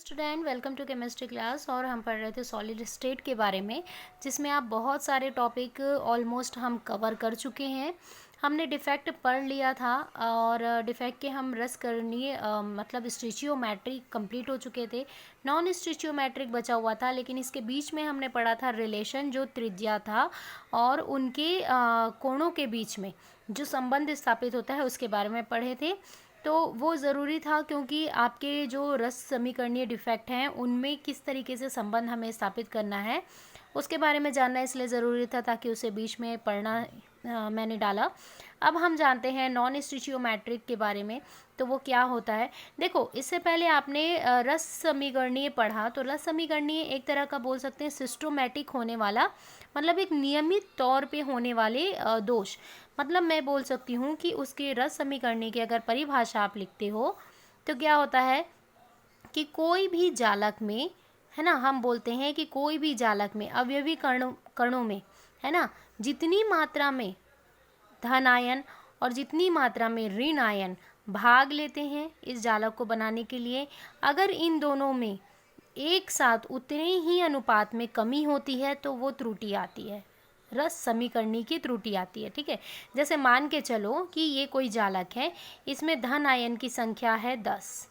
Student, welcome to chemistry class. और हम पढ़ रहे थे सॉलिड स्टेट के बारे में, जिसमें आप बहुत सारे टॉपिक ऑलमोस्ट हम कवर कर चुके हैं। हमने डिफेक्ट पढ़ लिया था और डिफेक्ट के हम रस करनीय मतलब स्टिचियोमेट्रिक कंप्लीट हो चुके थे। नॉन स्टिचियोमेट्रिक बचा हुआ था, लेकिन इसके बीच में हमने पढ़ा था रिलेशन, जो त्रिज्या था और उनके कोणों के बीच में जो संबंध स्थापित होता है उसके बारे में पढ़े थे। तो वो ज़रूरी था, क्योंकि आपके जो रस समीकरणीय डिफेक्ट हैं उनमें किस तरीके से संबंध हमें स्थापित करना है उसके बारे में जानना इसलिए ज़रूरी था, ताकि उसे बीच में पढ़ना मैंने डाला। अब हम जानते हैं नॉन स्टिचियोमेट्रिक के बारे में, तो वो क्या होता है। देखो, इससे पहले आपने रस समीकरणीय पढ़ा, तो रस समीकरणीय एक तरह का बोल सकते हैं सिस्टोमेटिक होने वाला, मतलब एक नियमित तौर पे होने वाले दोष। मतलब मैं बोल सकती हूँ कि उसके रस समीकरणीय की अगर परिभाषा आप लिखते हो तो क्या होता है कि कोई भी जालक में, है ना, हम बोलते हैं कि कोई भी जालक में अवयवी कणों में, है ना, जितनी मात्रा में धन आयन और जितनी मात्रा में ऋण आयन भाग लेते हैं इस जालक को बनाने के लिए, अगर इन दोनों में एक साथ उतने ही अनुपात में कमी होती है तो वो त्रुटि आती है, रस समीकरणी की त्रुटि आती है। ठीक है, जैसे मान के चलो कि ये कोई जालक है, इसमें धन आयन की संख्या है 10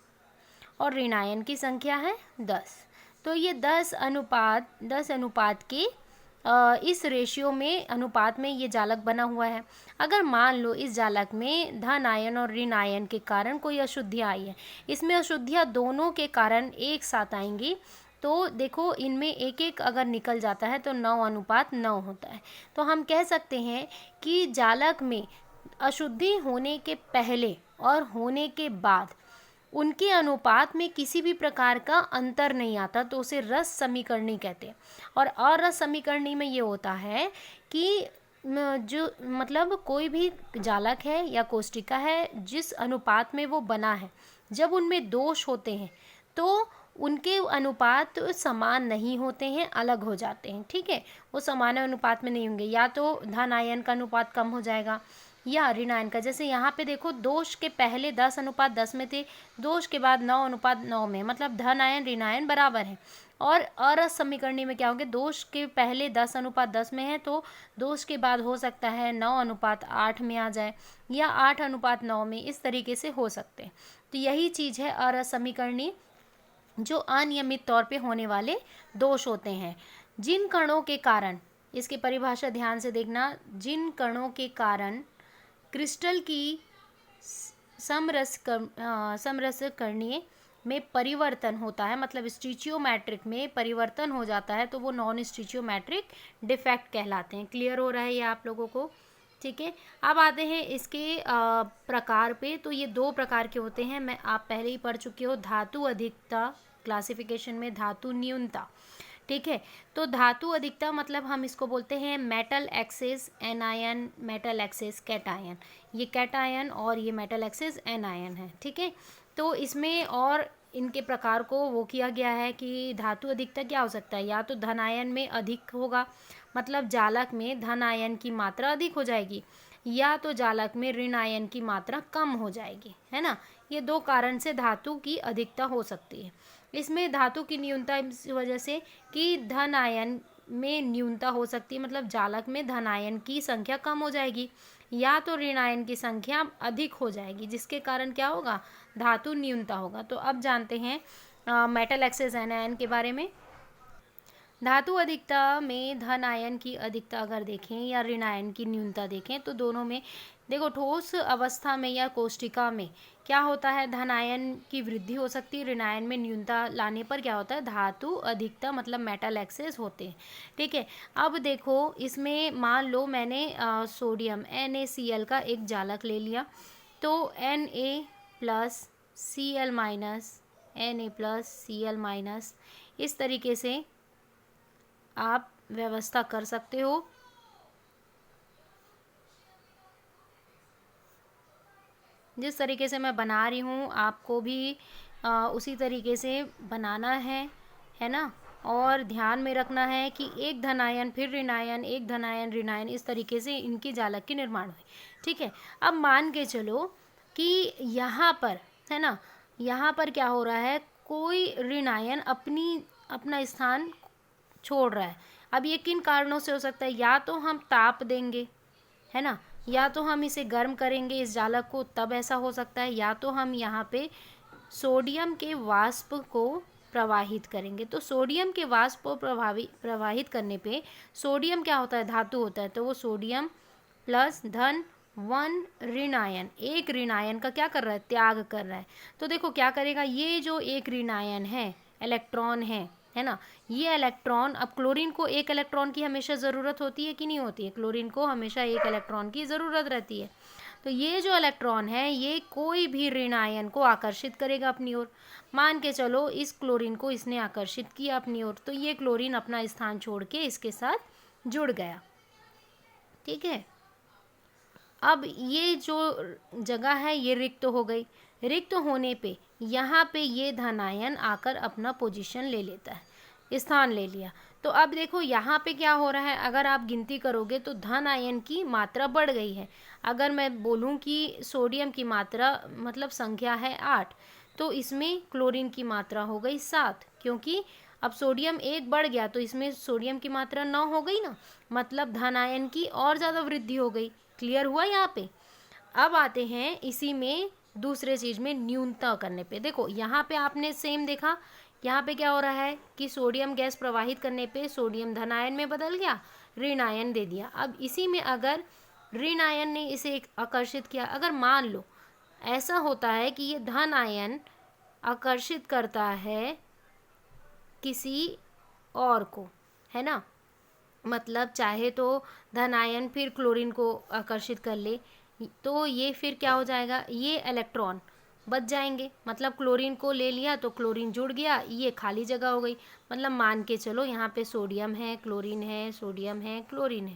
और ऋण आयन की संख्या है 10। तो ये 10 अनुपात के इस रेशियो में, अनुपात में ये जालक बना हुआ है। अगर मान लो इस जालक में धन आयन और ऋण आयन के कारण कोई अशुद्धियाँ आई है, इसमें अशुद्धियाँ दोनों के कारण एक साथ आएंगी, तो देखो इनमें एक एक अगर निकल जाता है तो 9:9 होता है। तो हम कह सकते हैं कि जालक में अशुद्धि होने के पहले और होने के बाद उनके अनुपात में किसी भी प्रकार का अंतर नहीं आता, तो उसे रस समीकरणी कहते हैं। और अरस समीकरणी में ये होता है कि जो मतलब कोई भी जालक है या कोष्टिका है, जिस अनुपात में वो बना है, जब उनमें दोष होते हैं तो उनके अनुपात समान नहीं होते हैं, अलग हो जाते हैं। ठीक है, वो समान अनुपात में नहीं होंगे, या तो धन आयन का अनुपात कम हो जाएगा या ऋण आयन का। जैसे यहाँ पे देखो, दोष के पहले 10:10 में थे, दोष के बाद 9:9 में, मतलब धन आयन ऋण आयन बराबर है। और अरस समीकरणी में क्या होंगे, दोष के पहले 10:10 में है तो दोष के बाद हो सकता है 9:8 में आ जाए या 8:9 में, इस तरीके से हो सकते हैं। तो यही चीज़ है अरस समीकरणी, जो अनियमित तौर पे होने वाले दोष होते हैं। जिन कणों के कारण, इसकी परिभाषा ध्यान से देखना, जिन कणों के कारण क्रिस्टल की समरसकरणीय में परिवर्तन होता है, मतलब स्टिचियोमेट्रिक में परिवर्तन हो जाता है, तो वो नॉन स्टिचियोमेट्रिक डिफेक्ट कहलाते हैं। क्लियर हो रहा है ये आप लोगों को? ठीक है, अब आते हैं इसके प्रकार पे। तो ये 2 प्रकार के होते हैं, मैं आप पहले ही पढ़ चुके हो। धातु अधिकता क्लासिफिकेशन में धातु न्यूनता। ठीक है, तो धातु अधिकता मतलब हम इसको बोलते हैं metal access anion, metal access cation. ये कैटायन और ये मेटल एक्सेस एनायन है। ठीक है, तो इसमें और इनके प्रकार को वो किया गया है कि धातु अधिकता क्या हो सकता है, या तो धन आयन में अधिक होगा, मतलब जालक में धन आयन की मात्रा अधिक हो जाएगी, या तो जालक में ऋण आयन की मात्रा कम हो जाएगी, है ना। ये 2 कारण से धातु की अधिकता हो सकती है। इसमें धातु की न्यूनता इस वजह से कि धन आयन में न्यूनता हो सकती है, मतलब जालक में धन आयन की संख्या कम हो जाएगी, या तो ऋण आयन की संख्या अधिक हो जाएगी, जिसके कारण क्या होगा, धातु न्यूनता होगा। तो अब जानते हैं मेटल एक्सेस एनायन के बारे में। धातु अधिकता में धन आयन की अधिकता अगर देखें या ऋण आयन की न्यूनता देखें, तो दोनों में देखो, ठोस अवस्था में या कोष्टिका में क्या होता है, धन आयन की वृद्धि हो सकती है, ऋण आयन में न्यूनता लाने पर क्या होता है, धातु अधिकता मतलब मेटल एक्सेस होते हैं। ठीक है, अब देखो इसमें मान लो मैंने सोडियम NaCl का एक जालक ले लिया, तो Na+Cl-Na+Cl- इस तरीके से आप व्यवस्था कर सकते हो। जिस तरीके से मैं बना रही हूँ आपको भी उसी तरीके से बनाना है ना। और ध्यान में रखना है कि एक धन आयन फिर ऋण आयन, एक धन आयन ऋण आयन, इस तरीके से इनकी जालक की निर्माण हुई। ठीक है, अब मान के चलो कि यहाँ पर, है ना, यहाँ पर क्या हो रहा है, कोई ऋण आयन अपना स्थान छोड़ रहा है। अब ये किन कारणों से हो सकता है? या तो हम ताप देंगे, है ना, या तो हम इसे गर्म करेंगे इस जालक को, तब ऐसा हो सकता है, या तो हम यहाँ पे सोडियम के वाष्प को प्रवाहित करेंगे। तो सोडियम के वाष्प को प्रवाहित करने पे सोडियम क्या होता है? धातु होता है। तो वो सोडियम प्लस धन 1 ऋण आयन, एक ऋण आयन का क्या कर रहा है? त्याग कर रहा है। तो देखो क्या करेगा, ये जो एक ऋण आयन है, इलेक्ट्रॉन है ना, ये इलेक्ट्रॉन, अब क्लोरीन को एक इलेक्ट्रॉन की हमेशा ज़रूरत होती है कि नहीं होती है? क्लोरीन को हमेशा एक इलेक्ट्रॉन की ज़रूरत रहती है। तो ये जो इलेक्ट्रॉन है ये कोई भी ऋण आयन को आकर्षित करेगा अपनी ओर। मान के चलो इस क्लोरीन को इसने आकर्षित किया अपनी ओर, तो ये क्लोरीन अपना स्थान छोड़ के इसके साथ जुड़ गया। ठीक है, अब ये जो जगह है ये रिक्त हो गई। रिक्त होने पे यहाँ पे ये धन आयन आकर अपना पोजीशन ले लेता है, स्थान ले लिया। तो अब देखो यहाँ पे क्या हो रहा है, अगर आप गिनती करोगे तो धन आयन की मात्रा बढ़ गई है। अगर मैं बोलूँ कि सोडियम की मात्रा मतलब संख्या है 8, तो इसमें क्लोरीन की मात्रा हो गई 7, क्योंकि अब सोडियम 1 बढ़ गया तो इसमें सोडियम की मात्रा 9 हो गई ना, मतलब धन आयन की और ज़्यादा वृद्धि हो गई। क्लियर हुआ यहाँ पे? अब आते हैं इसी में दूसरे चीज़ में न्यूनता करने पे। देखो यहाँ पे आपने सेम देखा, यहाँ पे क्या हो रहा है कि सोडियम गैस प्रवाहित करने पे सोडियम धन आयन में बदल गया, ऋण आयन दे दिया। अब इसी में अगर ऋण आयन ने इसे आकर्षित किया, अगर मान लो ऐसा होता है कि ये धन आयन आकर्षित करता है किसी और को, है ना, मतलब चाहे तो धन आयन फिर क्लोरीन को आकर्षित कर ले, तो ये फिर क्या हो जाएगा, ये इलेक्ट्रॉन बच जाएंगे। मतलब क्लोरीन को ले लिया तो क्लोरीन जुड़ गया, ये खाली जगह हो गई। मतलब मान के चलो यहाँ पे सोडियम है, क्लोरीन है, सोडियम है, क्लोरीन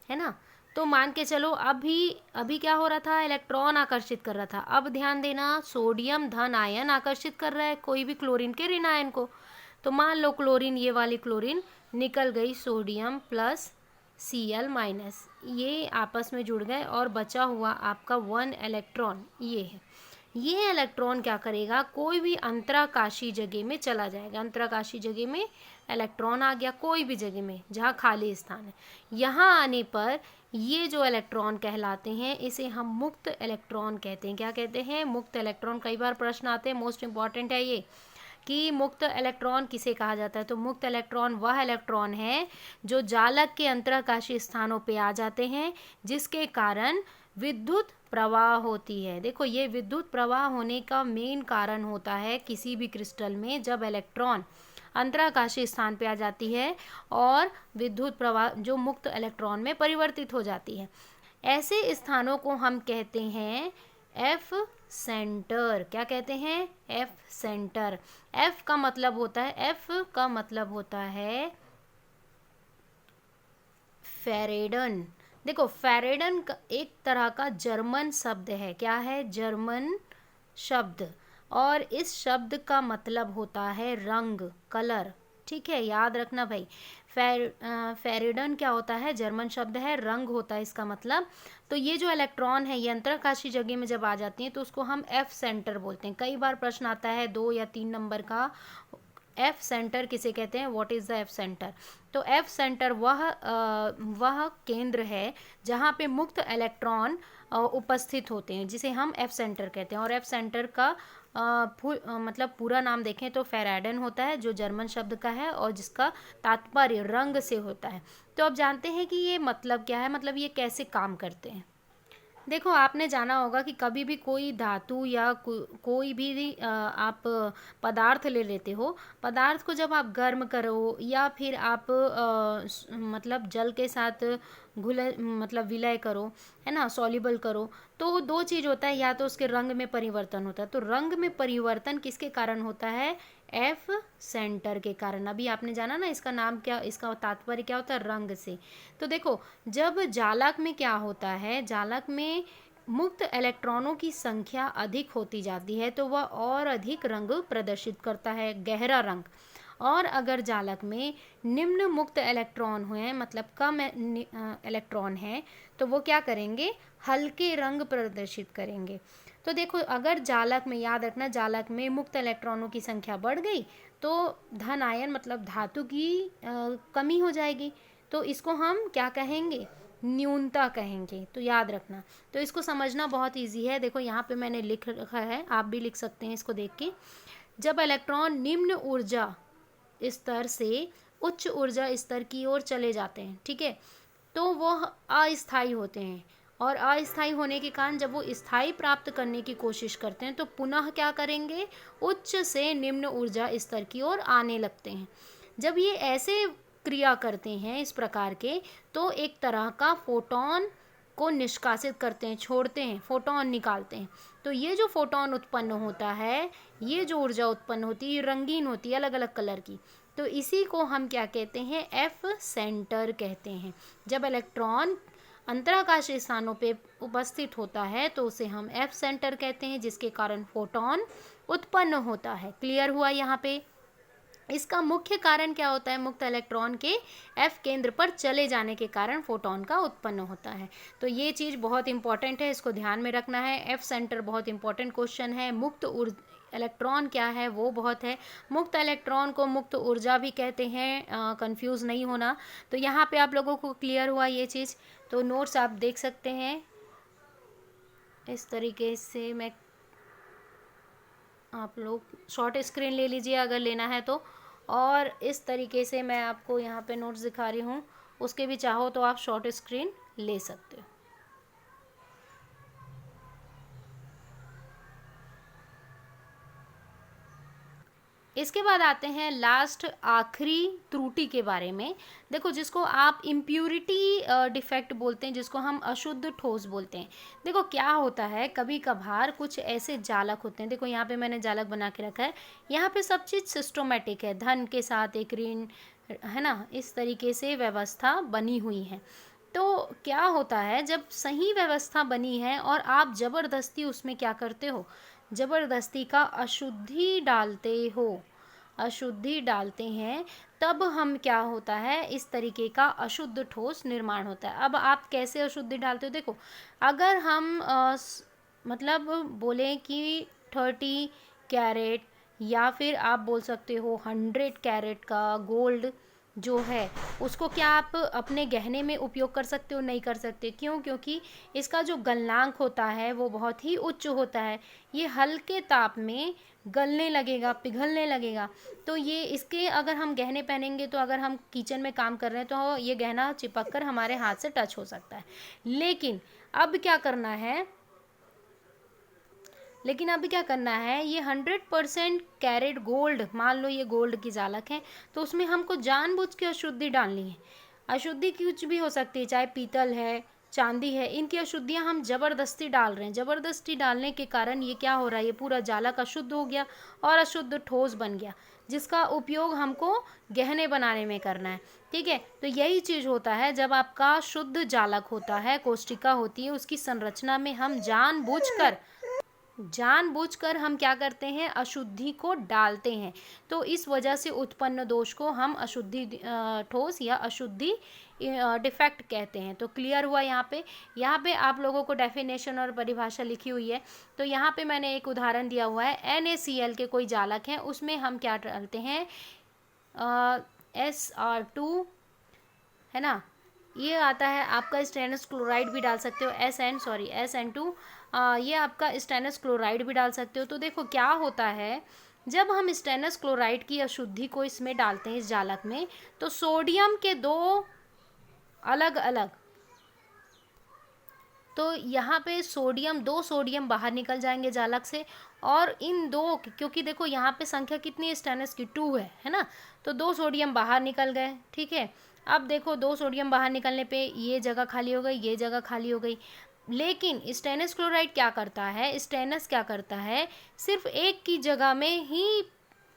है ना। तो मान के चलो अभी क्या हो रहा था, इलेक्ट्रॉन आकर्षित कर रहा था। अब ध्यान देना, सोडियम धन आयन आकर्षित कर रहा है कोई भी क्लोरीन के ऋण आयन को। तो मान लो क्लोरीन, ये वाली क्लोरीन निकल गई, सोडियम प्लस Cl माइनस, ये आपस में जुड़ गए और बचा हुआ आपका 1 इलेक्ट्रॉन ये है। ये इलेक्ट्रॉन क्या करेगा, कोई भी अंतराकाशी जगह में चला जाएगा। अंतराकाशी जगह में इलेक्ट्रॉन आ गया, कोई भी जगह में जहाँ खाली स्थान है। यहाँ आने पर ये जो इलेक्ट्रॉन कहलाते हैं इसे हम मुक्त इलेक्ट्रॉन कहते हैं। क्या कहते हैं? मुक्त इलेक्ट्रॉन। कई बार प्रश्न आते हैं, मोस्ट इम्पॉर्टेंट है ये कि मुक्त इलेक्ट्रॉन किसे कहा जाता है। तो मुक्त इलेक्ट्रॉन वह इलेक्ट्रॉन है जो जालक के अंतराकाशी स्थानों पे आ जाते हैं, जिसके कारण विद्युत प्रवाह होती है। देखो ये विद्युत प्रवाह होने का मेन कारण होता है किसी भी क्रिस्टल में, जब इलेक्ट्रॉन अंतराकाशी स्थान पे आ जाती है और विद्युत प्रवाह जो मुक्त इलेक्ट्रॉन में परिवर्तित हो जाती है। ऐसे स्थानों को हम कहते हैं एफ सेंटर। क्या कहते हैं? F centre. एफ का मतलब होता है फेरेडन। देखो फेरेडन एक तरह का जर्मन शब्द है। क्या है? जर्मन शब्द। और इस शब्द का मतलब होता है रंग, कलर। ठीक है, याद रखना भाई। फेरेडन क्या होता है? जर्मन शब्द है, रंग होता है इसका मतलब। तो ये जो इलेक्ट्रॉन है ये अंतराकाशी जगह में जब आ जाती हैं तो उसको हम एफ सेंटर बोलते हैं। कई बार प्रश्न आता है 2 या 3 नंबर का, एफ सेंटर किसे कहते हैं, what is the F centre. तो एफ सेंटर वह केंद्र है जहाँ पे मुक्त इलेक्ट्रॉन उपस्थित होते हैं, जिसे हम एफ सेंटर कहते हैं। और एफ सेंटर का मतलब पूरा नाम देखें तो फेराडन होता है, जो जर्मन शब्द का है और जिसका तात्पर्य रंग से होता है। तो अब जानते हैं कि ये मतलब क्या है, मतलब ये कैसे काम करते हैं। देखो आपने जाना होगा कि कभी भी कोई धातु या कोई भी आप पदार्थ ले लेते हो, पदार्थ को जब आप गर्म करो या फिर आप मतलब जल के साथ मतलब विलय करो, है ना, सॉल्युबल करो, तो 2 चीज़ होता है, या तो उसके रंग में परिवर्तन होता है। तो रंग में परिवर्तन किसके कारण होता है? एफ सेंटर के कारण। अभी आपने जाना ना इसका नाम क्या, इसका तात्पर्य क्या होता है, रंग से। तो देखो जब जालक में क्या होता है, जालक में मुक्त इलेक्ट्रॉनों की संख्या अधिक होती जाती है तो वह और अधिक रंग प्रदर्शित करता है, गहरा रंग। और अगर जालक में निम्न मुक्त इलेक्ट्रॉन हुए, मतलब कम इलेक्ट्रॉन हैं, तो वो क्या करेंगे, हल्के रंग प्रदर्शित करेंगे। तो देखो अगर जालक में, याद रखना, जालक में मुक्त इलेक्ट्रॉनों की संख्या बढ़ गई तो धन आयन मतलब धातु की कमी हो जाएगी। तो इसको हम क्या कहेंगे, न्यूनता कहेंगे। तो याद रखना, तो इसको समझना बहुत इजी है। देखो यहाँ पे मैंने लिख रखा है, आप भी लिख सकते हैं इसको देख के। जब इलेक्ट्रॉन निम्न ऊर्जा स्तर से उच्च ऊर्जा स्तर की ओर चले जाते हैं, ठीक है, तो वो अस्थायी होते हैं। और अस्थायी होने के कारण जब वो स्थायी प्राप्त करने की कोशिश करते हैं तो पुनः क्या करेंगे, उच्च से निम्न ऊर्जा स्तर की ओर आने लगते हैं। जब ये ऐसे क्रिया करते हैं इस प्रकार के, तो एक तरह का फोटोन को निष्कासित करते हैं, छोड़ते हैं, फोटोन निकालते हैं। तो ये जो फोटोन उत्पन्न होता है, ये जो ऊर्जा उत्पन्न होती है, रंगीन होती है, अलग अलग कलर की। तो इसी को हम क्या कहते हैं, एफ सेंटर कहते हैं। जब इलेक्ट्रॉन अंतराकाशीय स्थानों पे उपस्थित होता है तो उसे हम एफ सेंटर कहते हैं, जिसके कारण फोटोन उत्पन्न होता है। क्लियर हुआ यहाँ पे। इसका मुख्य कारण क्या होता है, मुक्त इलेक्ट्रॉन के एफ केंद्र पर चले जाने के कारण फोटोन का उत्पन्न होता है। तो ये चीज़ बहुत इंपॉर्टेंट है, इसको ध्यान में रखना है। एफ सेंटर बहुत इंपॉर्टेंट क्वेश्चन है। मुक्त इलेक्ट्रॉन क्या है वो बहुत है। मुक्त इलेक्ट्रॉन को मुक्त ऊर्जा भी कहते हैं, कंफ्यूज नहीं होना। तो यहाँ पे आप लोगों को क्लियर हुआ ये चीज़। तो नोट्स आप देख सकते हैं इस तरीके से। मैं, आप लोग शॉर्ट स्क्रीन ले लीजिए अगर लेना है तो। और इस तरीके से मैं आपको यहाँ पे नोट्स दिखा रही हूँ, उसके भी चाहो तो आप शॉर्ट स्क्रीन ले सकते हो। इसके बाद आते हैं लास्ट, आखिरी त्रुटि के बारे में। देखो जिसको आप इम्प्यूरिटी डिफेक्ट बोलते हैं, जिसको हम अशुद्ध ठोस बोलते हैं। देखो क्या होता है, कभी कभार कुछ ऐसे जालक होते हैं। देखो यहाँ पे मैंने जालक बना के रखा है, यहाँ पे सब चीज़ सिस्टोमेटिक है, धन के साथ एक ऋण, है ना, इस तरीके से व्यवस्था बनी हुई है। तो क्या होता है, जब सही व्यवस्था बनी है और आप ज़बरदस्ती उसमें क्या करते हो, ज़बरदस्ती का अशुद्धि डालते हो, अशुद्धि डालते हैं, तब हम क्या होता है, इस तरीके का अशुद्ध ठोस निर्माण होता है। अब आप कैसे अशुद्धि डालते हो, देखो अगर हम मतलब बोलें कि 30 कैरेट या फिर आप बोल सकते हो 100 कैरेट का गोल्ड जो है, उसको क्या आप अपने गहने में उपयोग कर सकते हो, नहीं कर सकते। क्यों, क्योंकि इसका जो गलनांक होता है वो बहुत ही उच्च होता है। ये हल्के ताप में गलने लगेगा, पिघलने लगेगा। तो ये इसके अगर हम गहने पहनेंगे तो अगर हम किचन में काम कर रहे हैं तो ये गहना चिपक कर हमारे हाथ से टच हो सकता है। लेकिन अब क्या करना है, ये 100% कैरेट गोल्ड, मान लो ये गोल्ड की जालक है, तो उसमें हमको जानबूझ के अशुद्धि डालनी है। अशुद्धि कुछ भी हो सकती है, चाहे पीतल है, चांदी है, इनकी अशुद्धियां हम ज़बरदस्ती डाल रहे हैं। ज़बरदस्ती डालने के कारण ये क्या हो रहा है, ये पूरा जालक अशुद्ध हो गया और अशुद्ध ठोस बन गया, जिसका उपयोग हमको गहने बनाने में करना है। ठीक है, तो यही चीज़ होता है जब आपका शुद्ध जालक होता है, कोष्टिका होती है, उसकी संरचना में हम जानबूझकर हम क्या करते हैं, अशुद्धि को डालते हैं। तो इस वजह से उत्पन्न दोष को हम अशुद्धि ठोस या अशुद्धि डिफेक्ट कहते हैं। तो क्लियर हुआ यहाँ पे आप लोगों को डेफिनेशन और परिभाषा लिखी हुई है। तो यहाँ पे मैंने एक उदाहरण दिया हुआ है, NaCl के कोई जालक हैं, उसमें हम क्या डालते हैं, SR2, है ना, ये आता है आपका स्टेनस क्लोराइड भी डाल सकते हो, SN2, ये आपका स्टेनस क्लोराइड भी डाल सकते हो। तो देखो क्या होता है, जब हम स्टेनस क्लोराइड की अशुद्धि को इसमें डालते हैं, इस जालक में, तो सोडियम के दो अलग अलग, तो यहाँ पे दो सोडियम बाहर निकल जाएंगे जालक से। और इन दो, क्योंकि देखो यहाँ पे संख्या कितनी है, स्टेनस की 2 है ना, तो 2 सोडियम बाहर निकल गए। ठीक है, अब देखो 2 सोडियम बाहर निकलने पे ये जगह खाली हो गई, ये जगह खाली हो गई। लेकिन स्टेनस क्लोराइड क्या करता है, सिर्फ एक की जगह में ही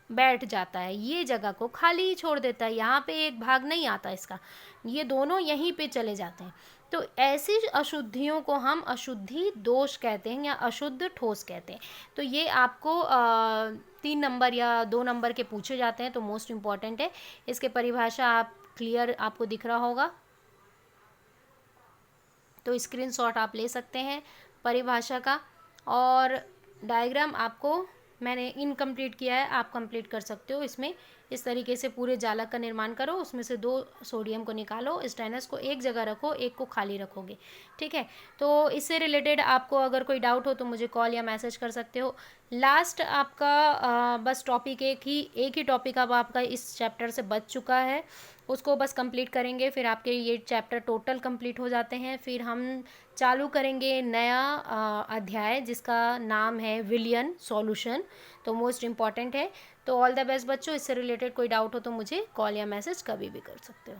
बैठ जाता है, ये जगह को खाली ही छोड़ देता है, यहाँ पे एक भाग नहीं आता इसका, ये दोनों यहीं पे चले जाते हैं। तो ऐसी अशुद्धियों को हम अशुद्धि दोष कहते हैं या अशुद्ध ठोस कहते हैं। तो ये आपको 3 नंबर या 2 नंबर के पूछे जाते हैं, तो मोस्ट इम्पॉर्टेंट है। इसके परिभाषा आप क्लियर आपको दिख रहा होगा, तो स्क्रीनशॉट आप ले सकते हैं परिभाषा का। और डायग्राम आपको मैंने इनकम्प्लीट किया है, आप कंप्लीट कर सकते हो। इसमें इस तरीके से पूरे जालक का निर्माण करो, उसमें से 2 सोडियम को निकालो, स्टेनस को एक जगह रखो, एक को खाली रखोगे, ठीक है। तो इससे रिलेटेड आपको अगर कोई डाउट हो तो मुझे कॉल या मैसेज कर सकते हो। लास्ट आपका बस टॉपिक एक ही टॉपिक अब आपका इस चैप्टर से बच चुका है, उसको बस कंप्लीट करेंगे, फिर आपके ये चैप्टर टोटल कंप्लीट हो जाते हैं। फिर हम चालू करेंगे नया अध्याय जिसका नाम है विलियन सॉल्यूशन, तो मोस्ट इम्पॉर्टेंट है। तो ऑल द बेस्ट बच्चों, इससे रिलेटेड कोई डाउट हो तो मुझे कॉल या मैसेज कभी भी कर सकते हो।